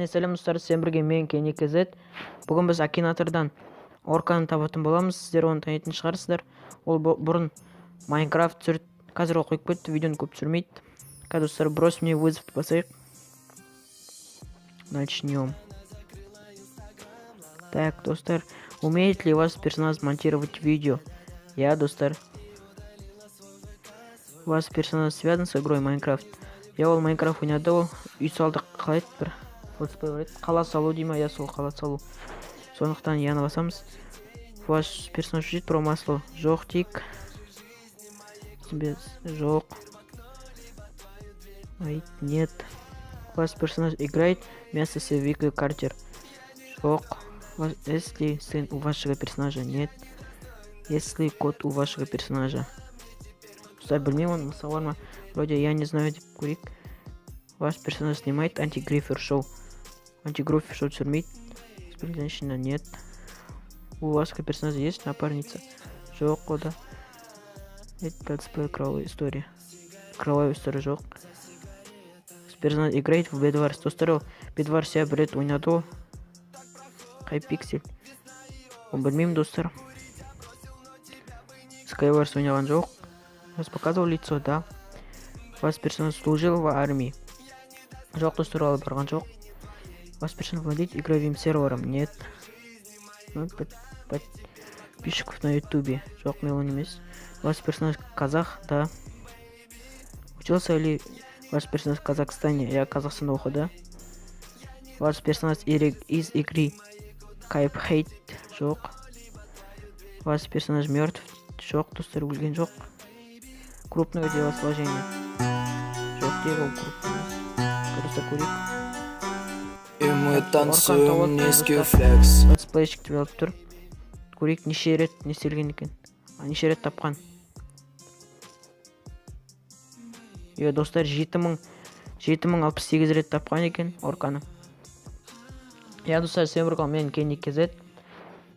сәлем достар, сіздермен бірге мен Kenny KZ. Бүгін біз Акинатордан орканы табатын боламыз. Сіздер оны танитын шығарсыздар. Ол бұрын Майнкрафт түсірді. Қазір ол қойып кетті, видеоны көп түсірмейді. Қазір достар, брось мне вызов басайық. Начнем. Так, достар, умеет ли ваш персонаж монтировать видео? Я, достар. Ваш персонаж связан с игрой Майнкрафт? Я ол Майнкрафт ойнады, ол үй салдық, қалай еді бір летсплей бар еді, қала салу дей ма, я сол қала салу. Сондықтан яны басамыз. Ваш персонаж учит про масло? Жоқ тик. Жоқ. Нет. Ваш персонаж играет вместо с Вика Картер? Жоқ. Есть ли сын у вашего персонажа? Нет. Есть ли кот у вашего персонажа? Достар, білмеймін, оны мысал ма? Вроде я не знаю деп көрейік. Ваш персонаж снимает антигрифер шоу? Антигрифер шоу түсірмейді. Женщина? Нет. У вашего персонажа есть напарница? Жоқ, ода. Это летсплей кровавая история. Кровавая история жоқ. Персонаж играет в Bedwars. Достар, Bedwars себя білет ойнады. Қай пиксель? Оны білмеймін, достар. Skywars ойнаған жоқ. Вас показывал лицо, да? Ваш персонаж служил в армии? Жоқ, достар, алып барған жоқ. Ваш персонаж владеет игровым сервером? Нет. Подписчиков на ютубе? Жоқ, мелон емес. Ваш персонаж казах? Да. Учился ли ваш персонаж в Казахстане? Я Казахстанда оқыды. Ваш персонаж из игры Cuphead? Жоқ. Ваш персонаж мертв? Жоқ, достар, өлген жоқ. Крупное телосложение? Жоқ, где его крупное? Достар, көрейік. И мы танцуем низкий флекс. Летсплейщик деп алып тұр. Көрейік, неше рет не істелген екен. Неше рет тапқан. Достар, 7068 рет тапқан екен орканы. Достар, сен бірге мен Kenny KZ.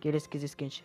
Келесі кездескенше.